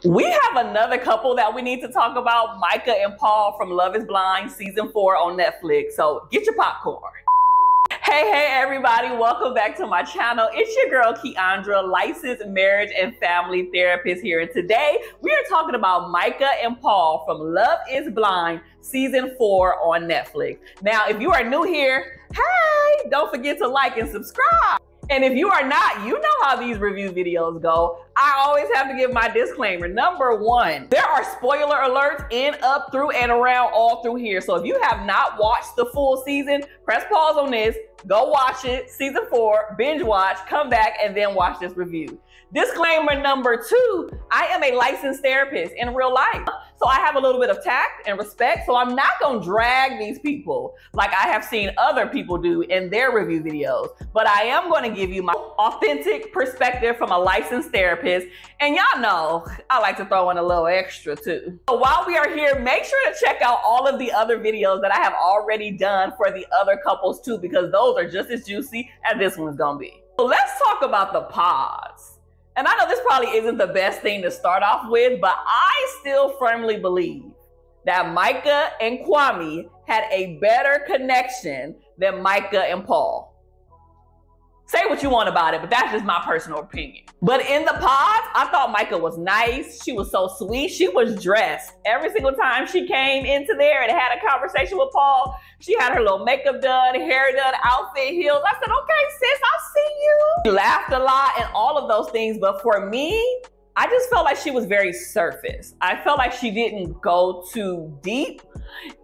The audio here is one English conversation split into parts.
We have another couple that we need to talk about, Micah and Paul from Love is Blind Season 4 on Netflix. So get your popcorn. Hey everybody, welcome back to my channel. It's your girl Keandra, licensed marriage and family therapist here. And today we are talking about Micah and Paul from Love is Blind Season 4 on Netflix. Now, if you are new here, hey, don't forget to like and subscribe. And if you are not, you know how these review videos go. I always have to give my disclaimer. Number one, there are spoiler alerts in, up, through, and around all through here. So if you have not watched the full season, press pause on this, go watch it, season 4, binge watch, come back, and then watch this review. Disclaimer number 2, I am a licensed therapist in real life. So I have a little bit of tact and respect. So I'm not gonna drag these people like I have seen other people do in their review videos. But I am gonna give you my authentic perspective from a licensed therapist. And y'all know, I like to throw in a little extra too. So while we are here, make sure to check out all of the other videos that I have already done for the other couples too, because those are just as juicy as this one's gonna be. So let's talk about the pods. And I know this probably isn't the best thing to start off with, but I still firmly believe that Micah and Kwame had a better connection than Micah and Paul. Say what you want about it, but that's just my personal opinion. But in the pods, I thought Micah was nice. She was so sweet. She was dressed. Every single time she came into there and had a conversation with Paul, she had her little makeup done, hair done, outfit, heels. I said, okay, sis, I'll see you. She laughed a lot and all of those things. But for me, I just felt like she was very surface. I felt like she didn't go too deep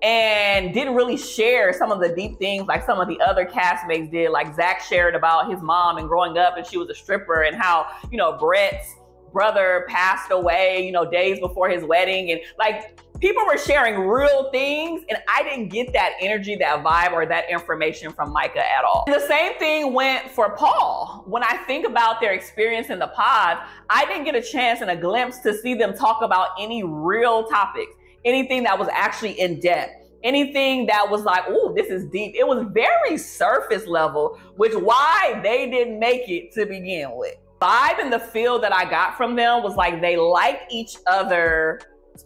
and didn't really share some of the deep things like some of the other castmates did. Like Zack shared about his mom and growing up and she was a stripper and how, you know, Brett's brother passed away, you know, days before his wedding. And like people were sharing real things and I didn't get that energy, that vibe, or that information from Micah at all. And the same thing went for Paul. When I think about their experience in the pod, I didn't get a chance and a glimpse to see them talk about any real topics, anything that was actually in depth, anything that was like, ooh, this is deep. It was very surface level, which why they didn't make it to begin with. Vibe and the feel that I got from them was like they liked each other's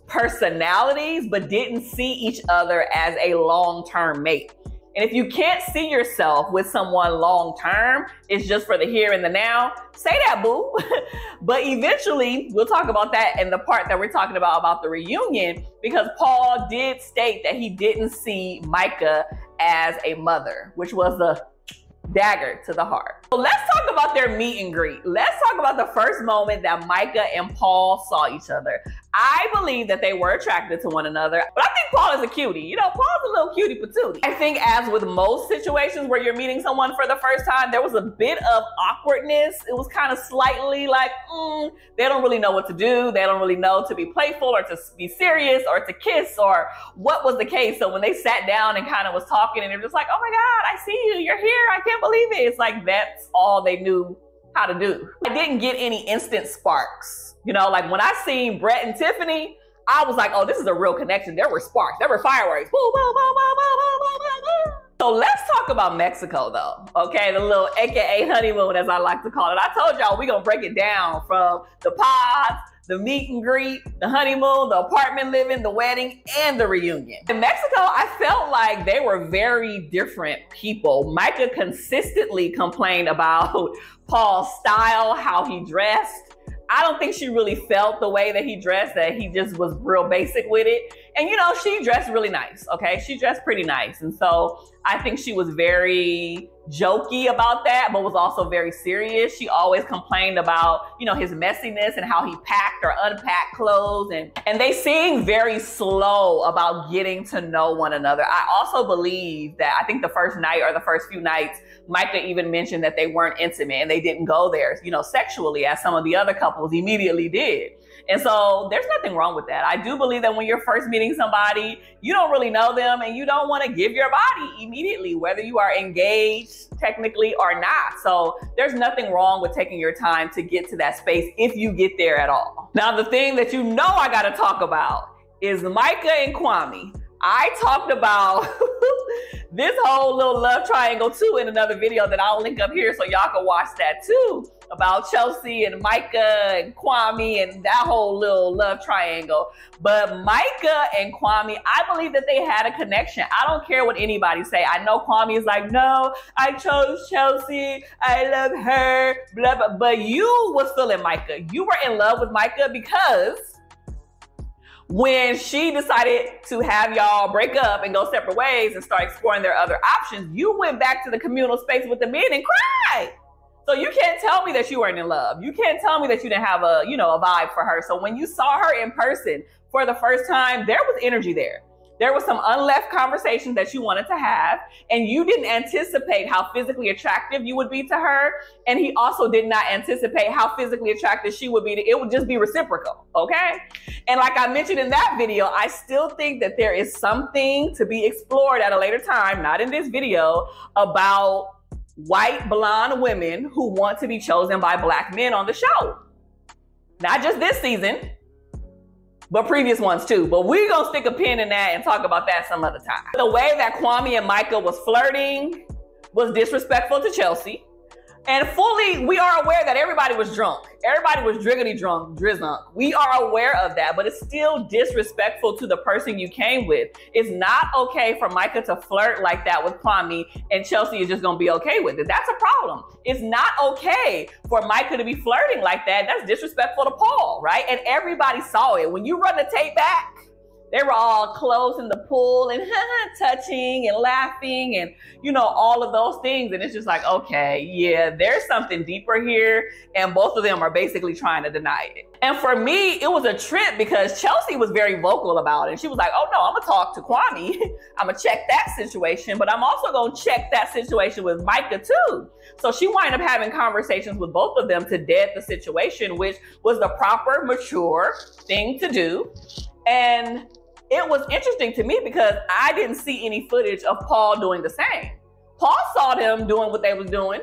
personalities, but didn't see each other as a long-term mate. And if you can't see yourself with someone long-term, it's just for the here and the now, say that, boo. But eventually, we'll talk about that in the part that we're talking about the reunion, because Paul did state that he didn't see Micah as a mother, which was the dagger to the heart. So let's talk about their meet and greet. Let's talk about the first moment that Micah and Paul saw each other. I believe that they were attracted to one another, but I think Paul is a cutie. You know, Paul's a little cutie patootie. I think as with most situations where you're meeting someone for the first time, there was a bit of awkwardness. It was kind of slightly like, they don't really know what to do. They don't really know to be playful or to be serious or to kiss or what was the case. So when they sat down and kind of was talking and they're just like, oh my God, I see you, you're here, I can't believe it. It's like, that's all they knew how to do. I didn't get any instant sparks. You know, like when I seen Brett and Tiffany, I was like, oh, this is a real connection. There were sparks, there were fireworks. Woo, woo, woo, woo, woo, woo, woo, woo. So let's talk about Mexico though, okay? The little AKA honeymoon, as I like to call it. I told y'all we're gonna break it down from the pods, the meet and greet, the honeymoon, the apartment living, the wedding, and the reunion. In Mexico, I felt like they were very different people. Micah consistently complained about Paul's style, how he dressed. I don't think she really felt the way that he dressed, that he just was real basic with it. And you know, she dressed really nice, okay? She dressed pretty nice. And so I think she was very jokey about that, but was also very serious. She always complained about, you know, his messiness and how he packed or unpacked clothes. And they seemed very slow about getting to know one another. I also believe that I think the first night or the first few nights, Micah even mentioned that they weren't intimate and they didn't go there, you know, sexually, as some of the other couples immediately did. And so there's nothing wrong with that. I do believe that when you're first meeting somebody, you don't really know them and you don't want to give your body immediately, whether you are engaged technically or not. So there's nothing wrong with taking your time to get to that space if you get there at all. Now, the thing that you know I got to talk about is Micah and Kwame. I talked about this whole little love triangle too in another video that I'll link up here so y'all can watch that too, about Chelsea and Micah and Kwame and that whole little love triangle. But Micah and Kwame, I believe that they had a connection. I don't care what anybody say. I know Kwame is like, no, I chose Chelsea, I love her, blah, blah. But you was feeling Micah. You were in love with Micah because when she decided to have y'all break up and go separate ways and start exploring their other options, you went back to the communal space with the men and cried. So you can't tell me that you weren't in love. You can't tell me that you didn't have a vibe for her. So when you saw her in person for the first time, there was energy there. There was some unleft conversations that you wanted to have, and you didn't anticipate how physically attractive you would be to her. And he also did not anticipate how physically attractive she would be. It would just be reciprocal, okay? And like I mentioned in that video, I still think that there is something to be explored at a later time, not in this video, about white blonde women who want to be chosen by black men on the show. Not just this season, but previous ones too. But we're gonna stick a pin in that and talk about that some other time. The way that Kwame and Micah was flirting was disrespectful to Chelsea. And fully, we are aware that everybody was drunk. Everybody was driggity drunk, drizzunk. We are aware of that, but it's still disrespectful to the person you came with. It's not okay for Micah to flirt like that with Kwame and Chelsea is just gonna be okay with it. That's a problem. It's not okay for Micah to be flirting like that. That's disrespectful to Paul, right? And everybody saw it. When you run the tape back, they were all close in the pool and touching and laughing and, all of those things. And it's just like, okay, yeah, there's something deeper here. And both of them are basically trying to deny it. And for me, it was a trip because Chelsea was very vocal about it. And she was like, oh no, I'm gonna talk to Kwame. I'm gonna check that situation, but I'm also gonna check that situation with Micah too. So she wound up having conversations with both of them to dead the situation, which was the proper, mature thing to do. And it was interesting to me because I didn't see any footage of Paul doing the same. Paul saw them doing what they was doing,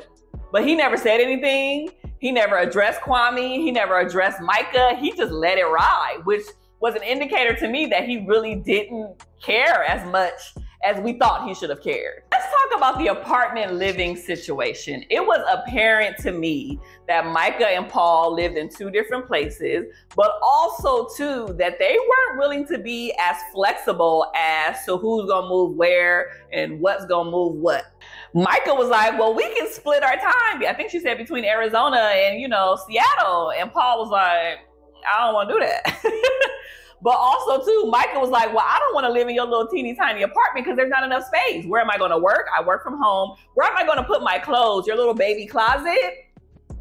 but he never said anything. He never addressed Kwame. He never addressed Micah. He just let it ride, which was an indicator to me that he really didn't care as much as we thought he should have cared. Let's talk about the apartment living situation. It was apparent to me that Micah and Paul lived in two different places, but also too that they weren't willing to be as flexible as to who's gonna move where and what's gonna move what. Micah was like, well, we can split our time. I think she said between Arizona and, Seattle. And Paul was like, I don't wanna do that. But also too, Micah was like, well, I don't want to live in your little teeny tiny apartment because there's not enough space. Where am I going to work? I work from home. Where am I going to put my clothes? Your little baby closet?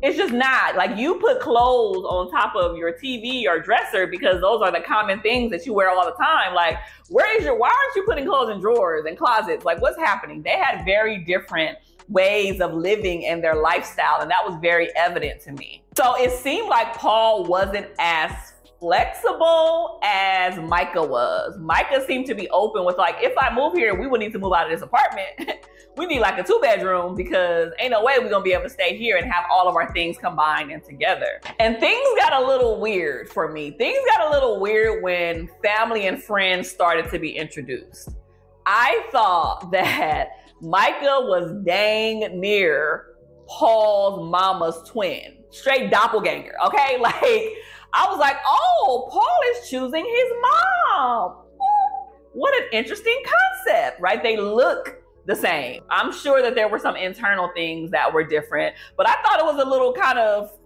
It's just not. Like, you put clothes on top of your TV or dresser because those are the common things that you wear all the time. Like, why aren't you putting clothes in drawers and closets? Like, what's happening? They had very different ways of living and their lifestyle, and that was very evident to me. So it seemed like Paul wasn't as flexible as Micah was. Micah seemed to be open with like, if I move here, we would need to move out of this apartment. We need like a 2-bedroom because ain't no way we're gonna be able to stay here and have all of our things combined and together. And things got a little weird for me. Things got a little weird when family and friends started to be introduced. I thought that Micah was dang near Paul's mama's twin. Straight doppelganger, okay? Like, I was like, oh, Paul is choosing his mom. What an interesting concept, right? They look the same. I'm sure that there were some internal things that were different, but I thought it was a little kind of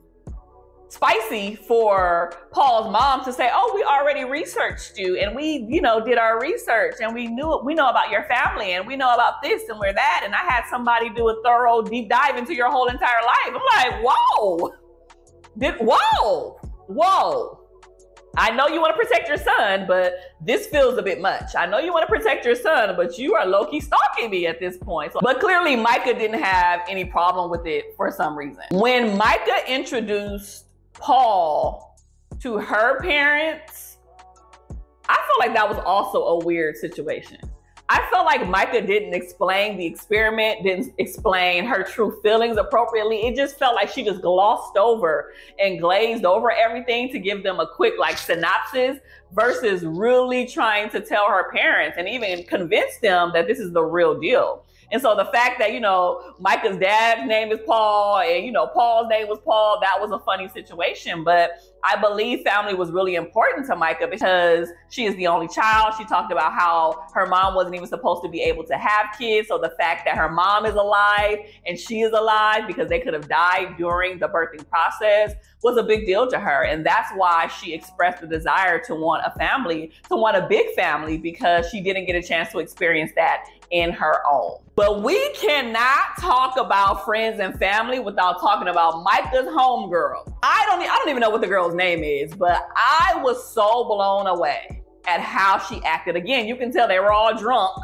spicy for Paul's mom to say, oh, we already researched you and we, did our research and we know about your family and we know about this and we're that. And I had somebody do a thorough deep dive into your whole entire life. I'm like, whoa. I know you want to protect your son, but this feels a bit much. I know you want to protect your son, but you are low-key stalking me at this point. But clearly Micah didn't have any problem with it for some reason. When Micah introduced Paul to her parents, I felt like that was also a weird situation. I felt like Micah didn't explain the experiment, didn't explain her true feelings appropriately. It just felt like she just glossed over and glazed over everything to give them a quick like synopsis versus really trying to tell her parents and even convince them that this is the real deal. And so the fact that, you know, Micah's dad's name is Paul and, you know, Paul's name was Paul, that was a funny situation. But I believe family was really important to Micah because she is the only child. She talked about how her mom wasn't even supposed to be able to have kids. So the fact that her mom is alive and she is alive because they could have died during the birthing process was a big deal to her. And that's why she expressed the desire to want a family, to want a big family, because she didn't get a chance to experience that in her own. But we cannot talk about friends and family without talking about Micah's homegirl. I don't even know what the girl's name is, but I was so blown away at how she acted. Again, you can tell they were all drunk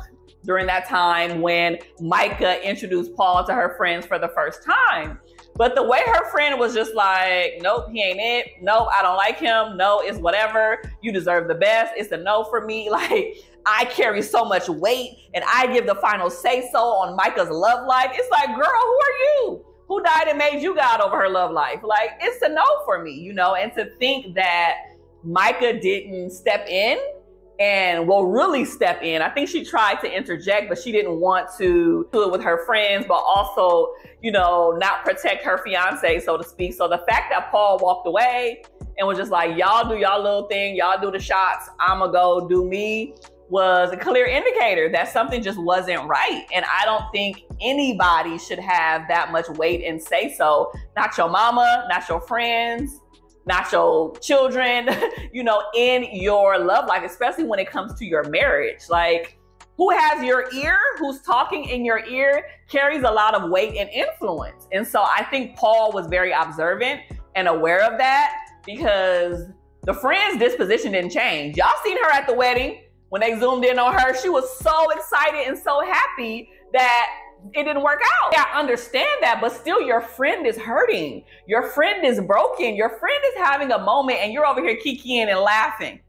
during that time when Micah introduced Paul to her friends for the first time. But the way her friend was just like, nope, he ain't it. Nope, I don't like him. No, it's whatever. You deserve the best. It's a no for me. Like, I carry so much weight and I give the final say so on Micah's love life. It's like, girl, who are you? Who died and made you God over her love life? Like, it's a no for me, you know? And to think that Micah didn't step in and will really step in. I think she tried to interject, but she didn't want to do it with her friends, but also, you know, not protect her fiance, so to speak. So the fact that Paul walked away and was just like, y'all do y'all little thing, y'all do the shots, I'ma go do me, was a clear indicator that something just wasn't right. And I don't think anybody should have that much weight and say so. Not your mama, not your friends, not your children, you know, in your love life, especially when it comes to your marriage. Like, who has your ear, who's talking in your ear, carries a lot of weight and influence. And so I think Paul was very observant and aware of that, because the friend's disposition didn't change. Y'all seen her at the wedding. When they zoomed in on her, she was so excited and so happy that it didn't work out. Yeah, I understand that, but still your friend is hurting. Your friend is broken. Your friend is having a moment and you're over here kikiing and laughing.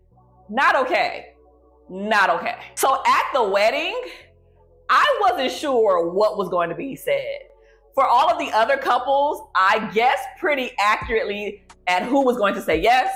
Not okay. Not okay. So at the wedding, I wasn't sure what was going to be said. For all of the other couples, I guessed pretty accurately at who was going to say yes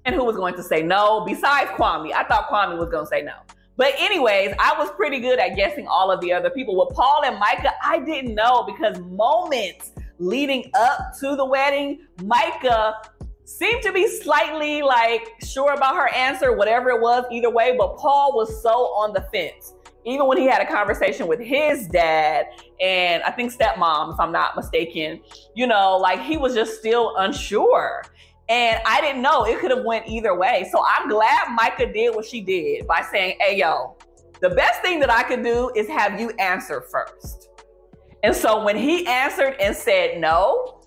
and who was going to say no, besides Kwame. I thought Kwame was going to say no. But anyways, I was pretty good at guessing all of the other people. With Paul and Micah, I didn't know, because moments leading up to the wedding, Micah seemed to be slightly like sure about her answer, whatever it was, either way. But Paul was so on the fence. Even when he had a conversation with his dad and I think stepmom, if I'm not mistaken, you know, like he was just still unsure. And I didn't know, it could have went either way. So I'm glad Micah did what she did by saying, hey, yo, the best thing that I could do is have you answer first. And so when he answered and said no,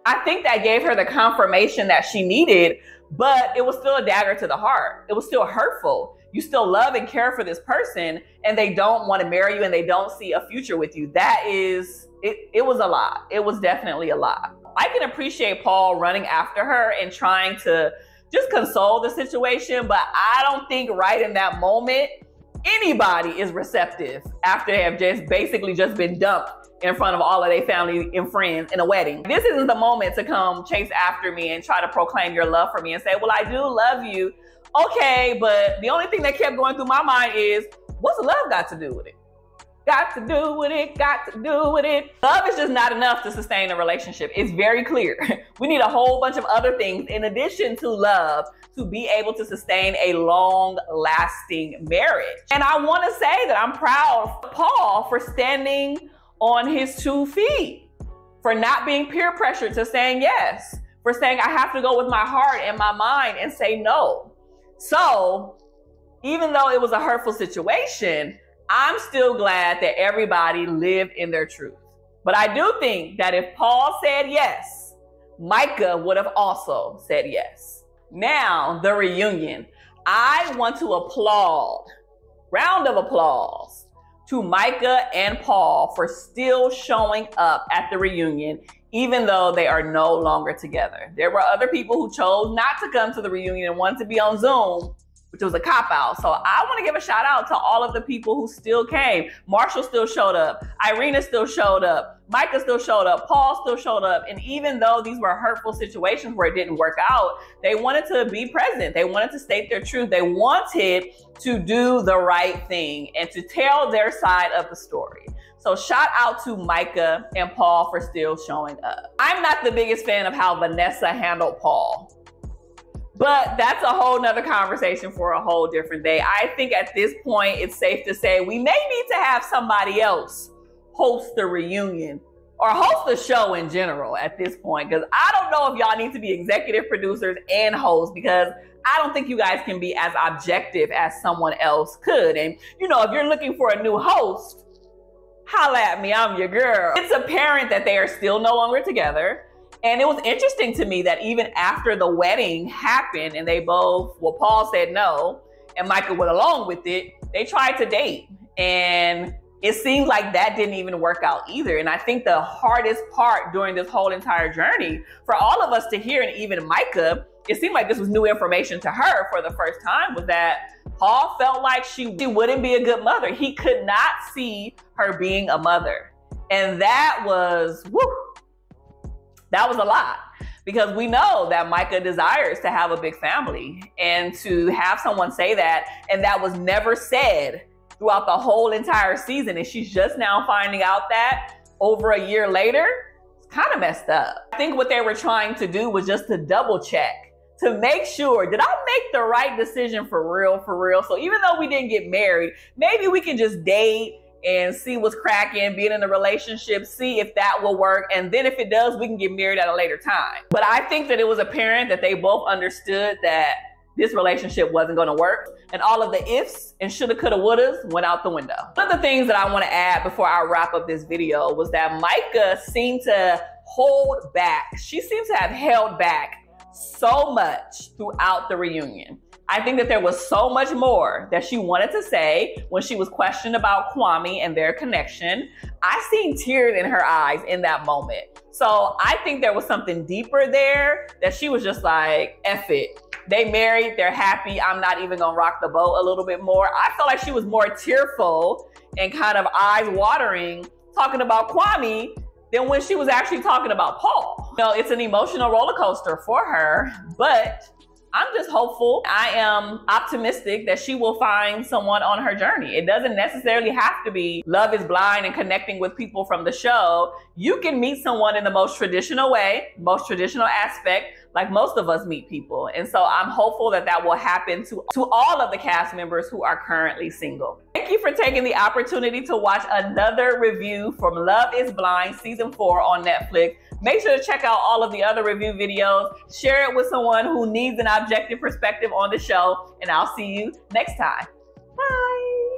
I think that gave her the confirmation that she needed, but it was still a dagger to the heart. It was still hurtful. You still love and care for this person and they don't want to marry you and they don't see a future with you. That is, it was a lot. It was definitely a lot. I can appreciate Paul running after her and trying to just console the situation, but I don't think right in that moment, anybody is receptive after they have just basically just been dumped in front of all of their family and friends in a wedding. This isn't the moment to come chase after me and try to proclaim your love for me and say, well, I do love you. Okay, but the only thing that kept going through my mind is, what's love got to do with it? Got to do with it, got to do with it. Love is just not enough to sustain a relationship. It's very clear. We need a whole bunch of other things in addition to love to be able to sustain a long-lasting marriage. And I want to say that I'm proud of Paul for standing on his 2 feet, for not being peer pressured to saying yes, for saying I have to go with my heart and my mind and say no. So even though it was a hurtful situation, I'm still glad that everybody lived in their truth. But I do think that if Paul said yes, Micah would have also said yes. Now, the reunion. I want to applaud, round of applause, to Micah and Paul for still showing up at the reunion, even though they are no longer together. There were other people who chose not to come to the reunion and wanted to be on Zoom, which was a cop-out. So I want to give a shout out to all of the people who still came. Marshall still showed up. Irina still showed up. Micah still showed up. Paul still showed up. And even though these were hurtful situations where it didn't work out, they wanted to be present. They wanted to state their truth. They wanted to do the right thing and to tell their side of the story. So shout out to Micah and Paul for still showing up. I'm not the biggest fan of how Vanessa handled Paul, but that's a whole nother conversation for a whole different day. I think at this point, it's safe to say we may need to have somebody else host the reunion or host the show in general at this point, because I don't know if y'all need to be executive producers and hosts, because I don't think you guys can be as objective as someone else could. And you know, if you're looking for a new host, holla at me, I'm your girl. It's apparent that they are still no longer together. And it was interesting to me that even after the wedding happened and they both, well, Paul said no and Micah went along with it, they tried to date. And it seemed like that didn't even work out either. And I think the hardest part during this whole entire journey for all of us to hear, and even Micah, it seemed like this was new information to her for the first time, was that Paul felt like she wouldn't be a good mother. He could not see her being a mother. And that was, that was a lot, because we know that Micah desires to have a big family, and to have someone say that, and that was never said throughout the whole entire season, and she's just now finding out that over a year later, it's kind of messed up. I think what they were trying to do was just to double check, to make sure, did I make the right decision for real, for real? So even though we didn't get married, maybe we can just date and see what's cracking, being in a relationship, see if that will work. And then if it does, we can get married at a later time. But I think that it was apparent that they both understood that this relationship wasn't going to work. And all of the ifs and shoulda, coulda, wouldas went out the window. One of the things that I want to add before I wrap up this video was that Micah seemed to hold back. She seems to have held back so much throughout the reunion. I think that there was so much more that she wanted to say when she was questioned about Kwame and their connection. I seen tears in her eyes in that moment. So I think there was something deeper there that she was just like, F it. They married, they're happy. I'm not even gonna rock the boat a little bit more. I felt like she was more tearful and kind of eyes watering talking about Kwame than when she was actually talking about Paul. You know, it's an emotional roller coaster for her, but I'm just hopeful. I am optimistic that she will find someone on her journey. It doesn't necessarily have to be Love is Blind and connecting with people from the show. You can meet someone in the most traditional way, most traditional aspect, like most of us meet people. And so I'm hopeful that that will happen to all of the cast members who are currently single. Thank you for taking the opportunity to watch another review from Love is Blind Season 4 on Netflix. Make sure to check out all of the other review videos. Share it with someone who needs an objective perspective on the show. And I'll see you next time. Bye.